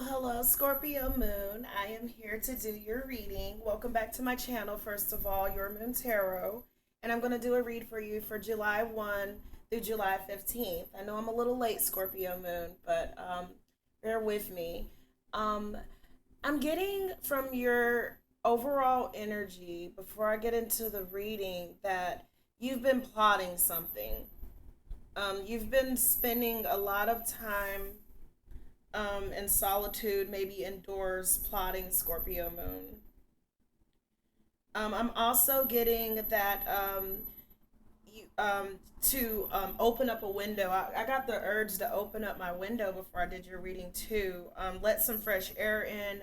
Hello, Scorpio Moon. I am here to do your reading. Welcome back to my channel, first of all, Your Moon Tarot. And I'm going to do a read for you for July 1 through July 15th. I know I'm a little late, Scorpio Moon, but bear with me. Um, I'm getting from your overall energy, before I get into the reading, that you've been plotting something. You've been spending a lot of time in solitude, maybe indoors, plotting, Scorpio Moon. I'm also getting that to open up a window. I got the urge to open up my window before I did your reading too. Let some fresh air in.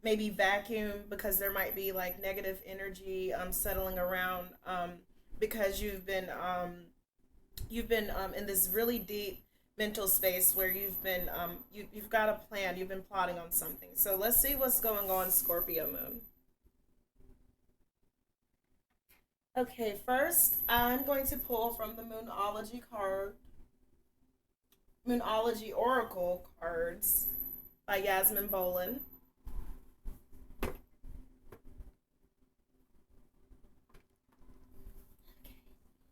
Maybe vacuum, because there might be like negative energy settling around, because you've been in this really deep mental space where you've got a plan, you've been plotting on something. So let's see what's going on, Scorpio Moon. Okay, first I'm going to pull from the Moonology Oracle cards by Yasmin Bolin.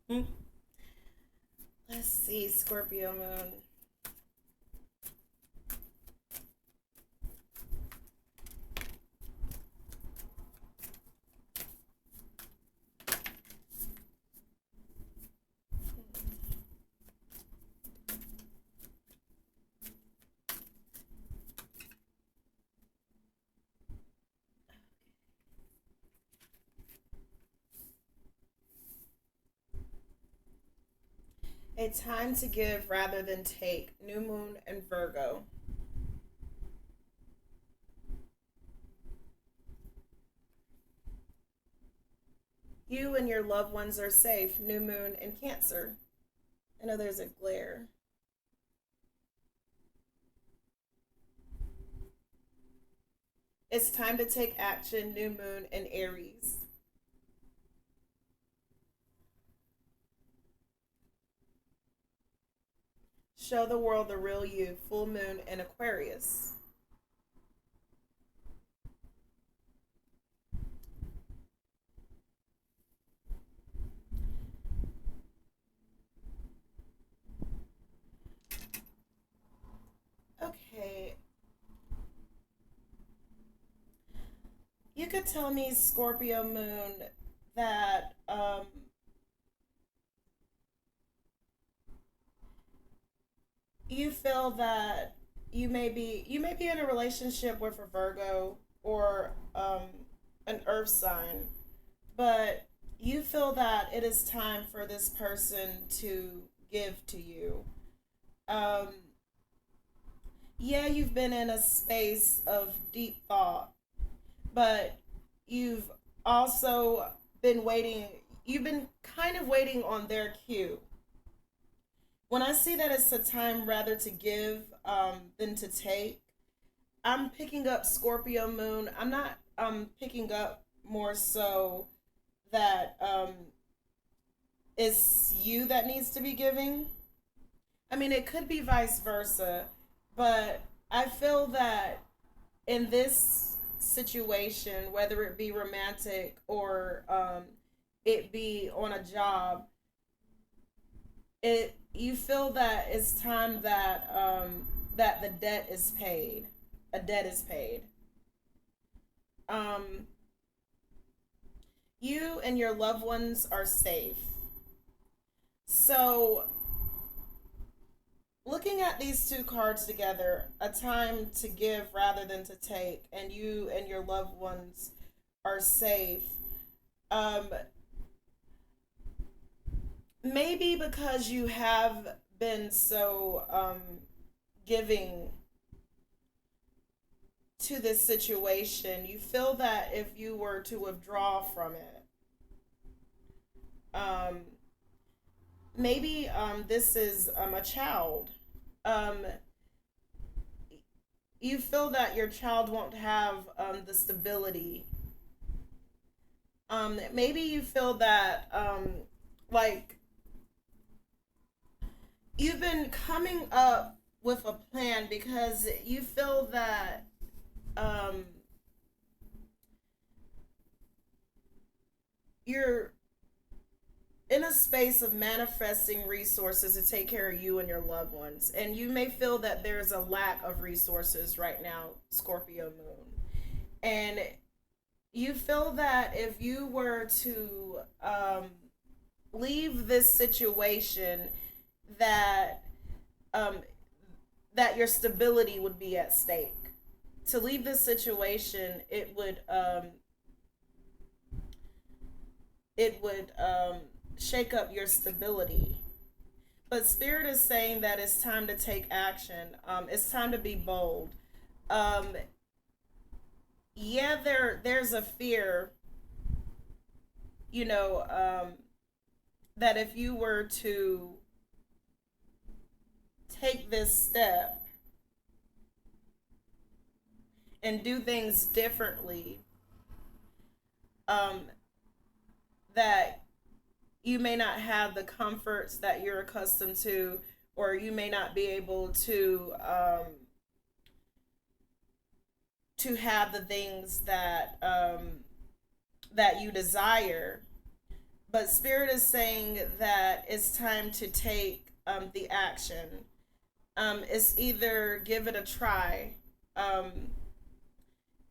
Hmm. Let's see, Scorpio Moon. A time to give rather than take. New Moon and Virgo. You and your loved ones are safe. New Moon and Cancer. I know there's a glare. It's time to take action. New Moon and Aries. Show the world the real you. Full Moon and Aquarius. Okay. You could tell me, Scorpio Moon, that you feel that you may be in a relationship with a Virgo or an Earth sign, but you feel that it is time for this person to give to you. Um, yeah, you've been in a space of deep thought, but you've also been waiting. You've been kind of waiting on their cue. When I see that it's a time rather to give than to take, I'm picking up, Scorpio Moon. I'm not picking up more so that it's you that needs to be giving. I mean, it could be vice versa, but I feel that in this situation, whether it be romantic or it be on a job, it you feel that it's time that that the debt is paid. A debt is paid. Um, you and your loved ones are safe. So, looking at these two cards together, a time to give rather than to take, and you and your loved ones are safe. Um, Maybe because you have been so giving to this situation, you feel that if you were to withdraw from it, um, maybe this is a child. Um, you feel that your child won't have the stability. Maybe you feel that like you've been coming up with a plan because you feel that um, you're in a space of manifesting resources to take care of you and your loved ones. And you may feel that there's a lack of resources right now, Scorpio moon. And you feel that if you were to leave this situation, that um, that your stability would be at stake. To leave this situation, it would shake up your stability. But Spirit is saying that it's time to take action. It's time to be bold. Um, yeah, there's a fear, you know, that if you were to take this step and do things differently, um, that you may not have the comforts that you're accustomed to, or you may not be able to have the things that you desire. But Spirit is saying that it's time to take the action. It's either give it a try. Um,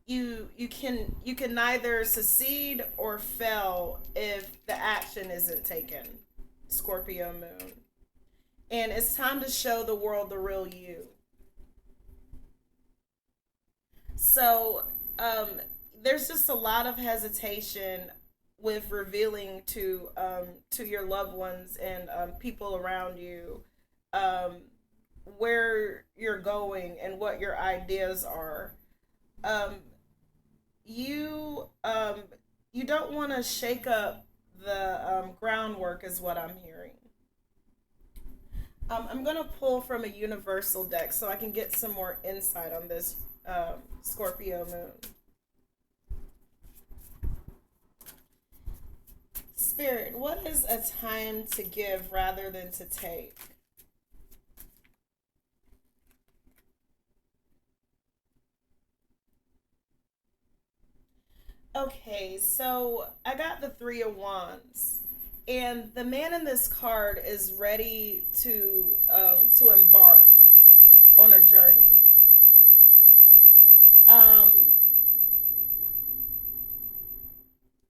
you can neither succeed or fail if the action isn't taken. Scorpio moon. And it's time to show the world the real you. So there's just a lot of hesitation with revealing to your loved ones and people around you um, where you're going and what your ideas are. Um, you you don't want to shake up the groundwork, is what I'm hearing. I'm gonna pull from a universal deck so I can get some more insight on this Scorpio moon. Spirit, what is a time to give rather than to take? Okay, so I got the Three of Wands, and the man in this card is ready to embark on a journey. Um,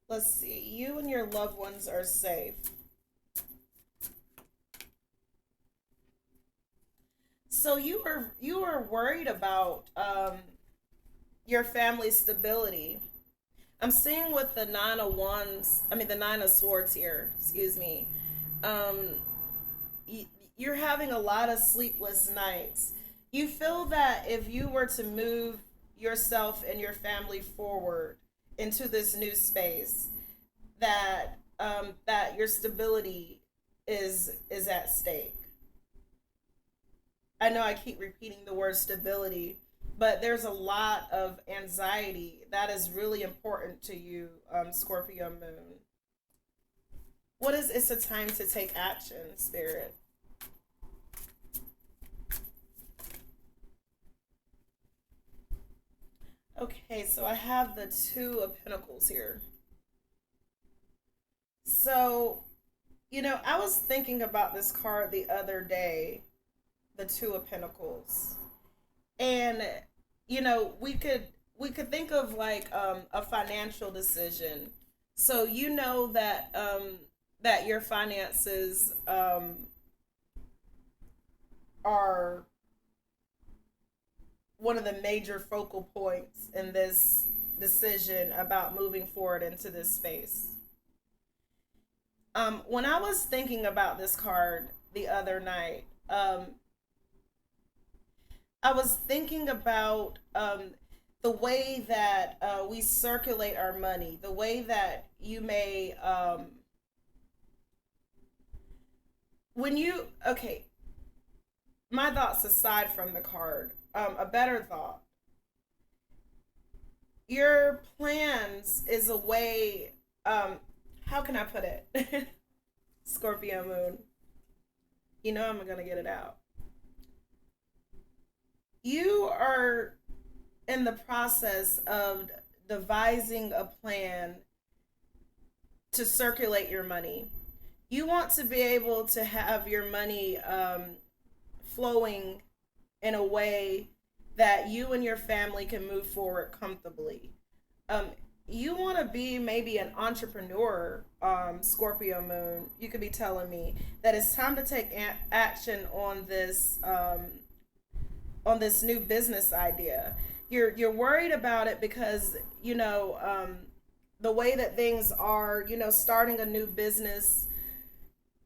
let's see. You and your loved ones are safe. So you are worried about your family's stability. I'm seeing with the nine of wands, I mean the nine of swords here. Excuse me. Um, you're having a lot of sleepless nights. You feel that if you were to move yourself and your family forward into this new space, that your stability is at stake. I know I keep repeating the word stability, but there's a lot of anxiety that is really important to you, Scorpio Moon. What is it's a time to take action, Spirit? Okay, so I have the Two of Pentacles here. So, I was thinking about this card the other day, the Two of Pentacles. And we could think of like a financial decision. So that your finances are one of the major focal points in this decision about moving forward into this space. When I was thinking about this card the other night, I was thinking about the way that we circulate our money, the way that you may, when you, okay, my thoughts aside from the card, a better thought. Your plans is a way, how can I put it? Scorpio moon. I'm going to get it out. you are in the process of devising a plan to circulate your money. You want to be able to have your money flowing in a way that you and your family can move forward comfortably. Um, you want to be maybe an entrepreneur, Scorpio Moon. You could be telling me that it's time to take action on this new business idea. You're worried about it because the way that things are. Starting a new business,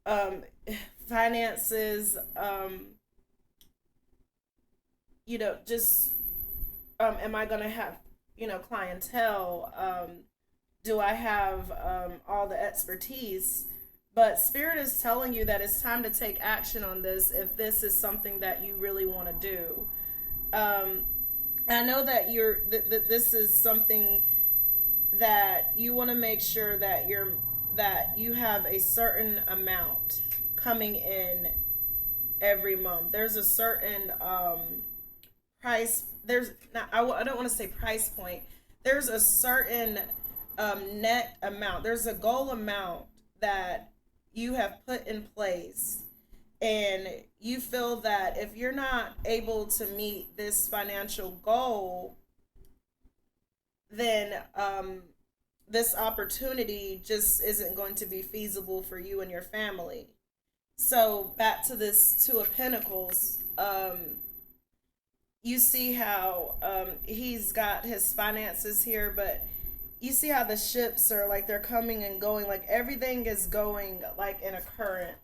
um, finances. Just am I gonna have clientele? Do I have all the expertise? But Spirit is telling you that it's time to take action on this if this is something that you really want to do. Um, I know that this is something that you want to make sure that you have a certain amount coming in every month. There's a certain price. There's not. I don't want to say price point. There's a certain net amount. There's a goal amount that you have put in place, and you feel that if you're not able to meet this financial goal, then this opportunity just isn't going to be feasible for you and your family. So back to this Two of Pentacles. You see how he's got his finances here, but you see how the ships are like they're coming and going, like everything is going like in a current,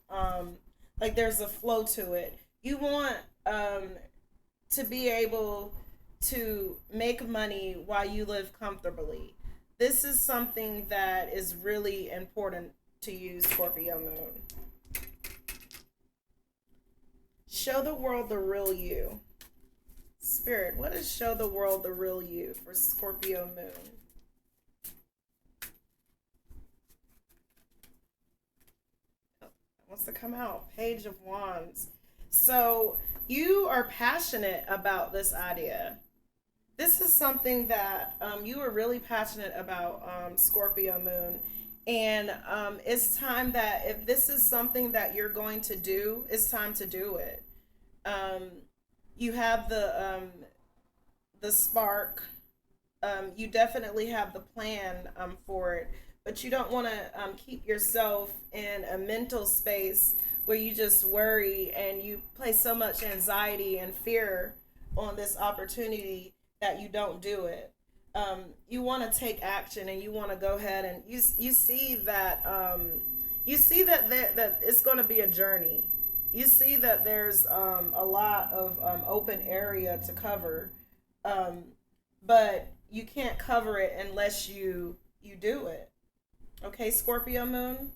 like there's a flow to it. You want to be able to make money while you live comfortably. This is something that is really important to you, Scorpio Moon. Show the world the real you. Spirit, what is show the world the real you for Scorpio Moon? Oh, wants to come out. Page of Wands. So you are passionate about this idea. This is something that you are really passionate about, Scorpio Moon. And it's time that if this is something that you're going to do, it's time to do it. Um, you have the spark. You definitely have the plan for it, but you don't want to keep yourself in a mental space where you just worry and you place so much anxiety and fear on this opportunity that you don't do it. You want to take action and you want to go ahead and you see that that it's going to be a journey. You see that there's a lot of open area to cover, um, but you can't cover it unless you do it. Okay, Scorpio Moon.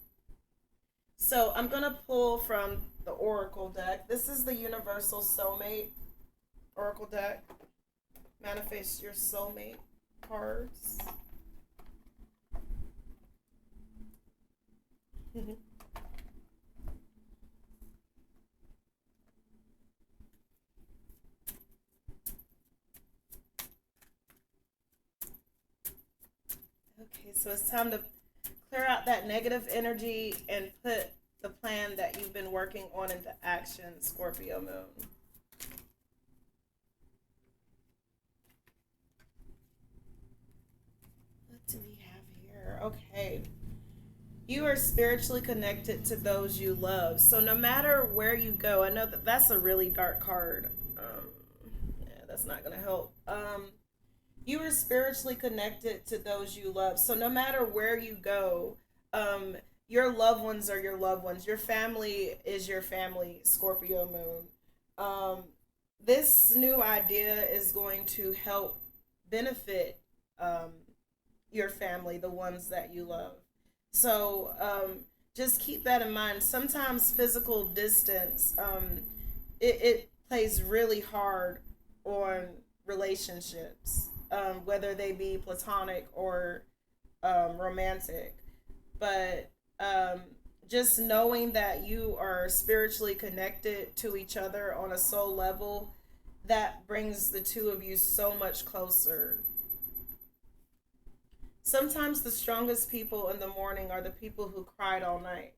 So I'm gonna pull from the Oracle deck. This is the Universal Soulmate Oracle deck. Manifest your soulmate cards. Okay, so it's time to clear out that negative energy and put the plan that you've been working on into action, Scorpio Moon. What do we have here? Okay. You are spiritually connected to those you love. So no matter where you go, I know that that's a really dark card. Yeah, that's not going to help. You are spiritually connected to those you love. So no matter where you go, um, your loved ones are your loved ones. Your family is your family, Scorpio Moon. Um, this new idea is going to help benefit um, your family, the ones that you love. So just keep that in mind. Sometimes physical distance, it plays really hard on relationships, whether they be platonic or romantic. But just knowing that you are spiritually connected to each other on a soul level, that brings the two of you so much closer. Sometimes the strongest people in the morning are the people who cried all night.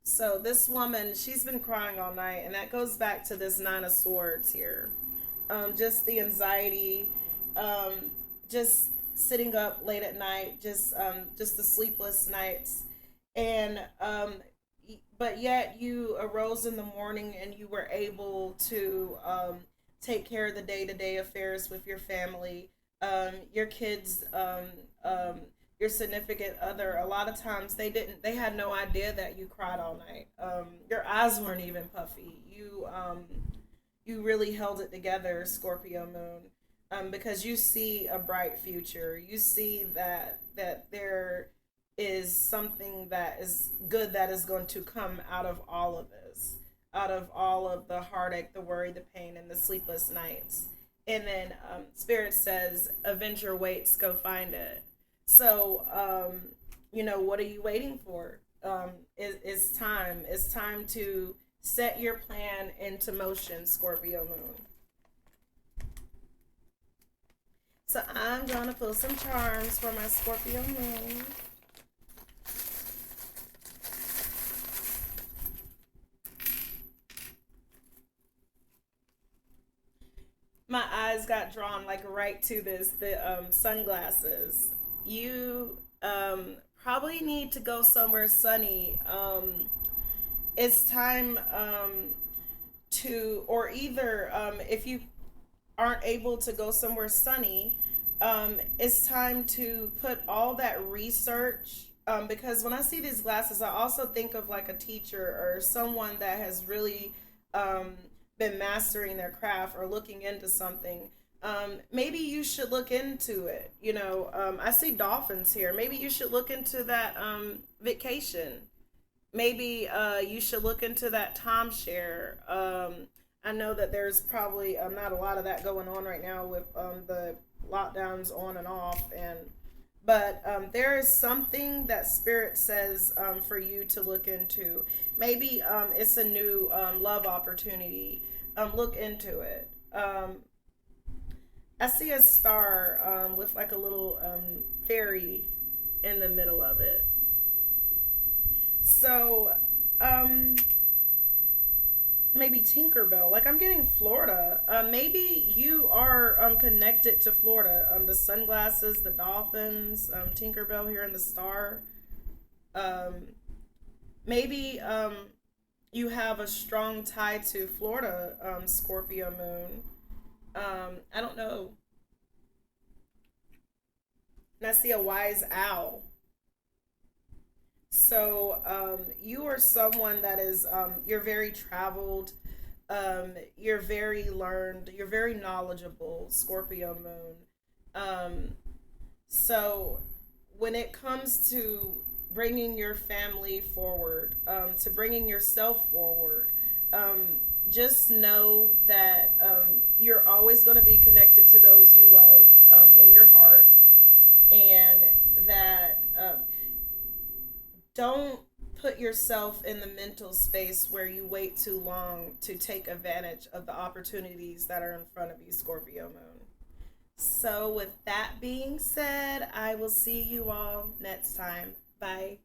So this woman, she's been crying all night, and that goes back to this Nine of Swords here. Just the anxiety, um, just sitting up late at night, just the sleepless nights, and but yet you arose in the morning and you were able to take care of the day to day affairs with your family, your kids, your significant other. A lot of times they had no idea that you cried all night. Your eyes weren't even puffy. You really held it together, Scorpio moon, because you see a bright future. You see that there is something that is good that is going to come out of all of this, out of all of the heartache, the worry, the pain, and the sleepless nights. And then Spirit says, "Avenger waits, go find it." So, what are you waiting for? It's time. It's time to set your plan into motion, Scorpio moon. So I'm gonna pull some charms for my Scorpio moon. My eyes got drawn like right to the sunglasses. You probably need to go somewhere sunny. It's time to, or either if you aren't able to go somewhere sunny, it's time to put all that research. Because when I see these glasses, I also think of like a teacher or someone that has really um, been mastering their craft or looking into something. Maybe you should look into it. I see dolphins here. Maybe you should look into that vacation. Maybe you should look into that timeshare. I know that there's probably not a lot of that going on right now with the lockdowns on and off, but there is something that Spirit says for you to look into. Maybe it's a new love opportunity. Look into it. I see a star with like a little fairy in the middle of it. So, um, maybe Tinkerbell. Like I'm getting Florida. Maybe you are connected to Florida. The sunglasses, the dolphins, Tinkerbell here in the star. Um, maybe you have a strong tie to Florida, Scorpio moon. I don't know. And I see a wise owl. So you are someone that is you're very traveled, you're very learned, you're very knowledgeable, Scorpio moon. Um, so when it comes to bringing your family forward, to bringing yourself forward, um, just know that you're always going to be connected to those you love in your heart, and that don't put yourself in the mental space where you wait too long to take advantage of the opportunities that are in front of you, Scorpio moon. So, with that being said, I will see you all next time. Bye.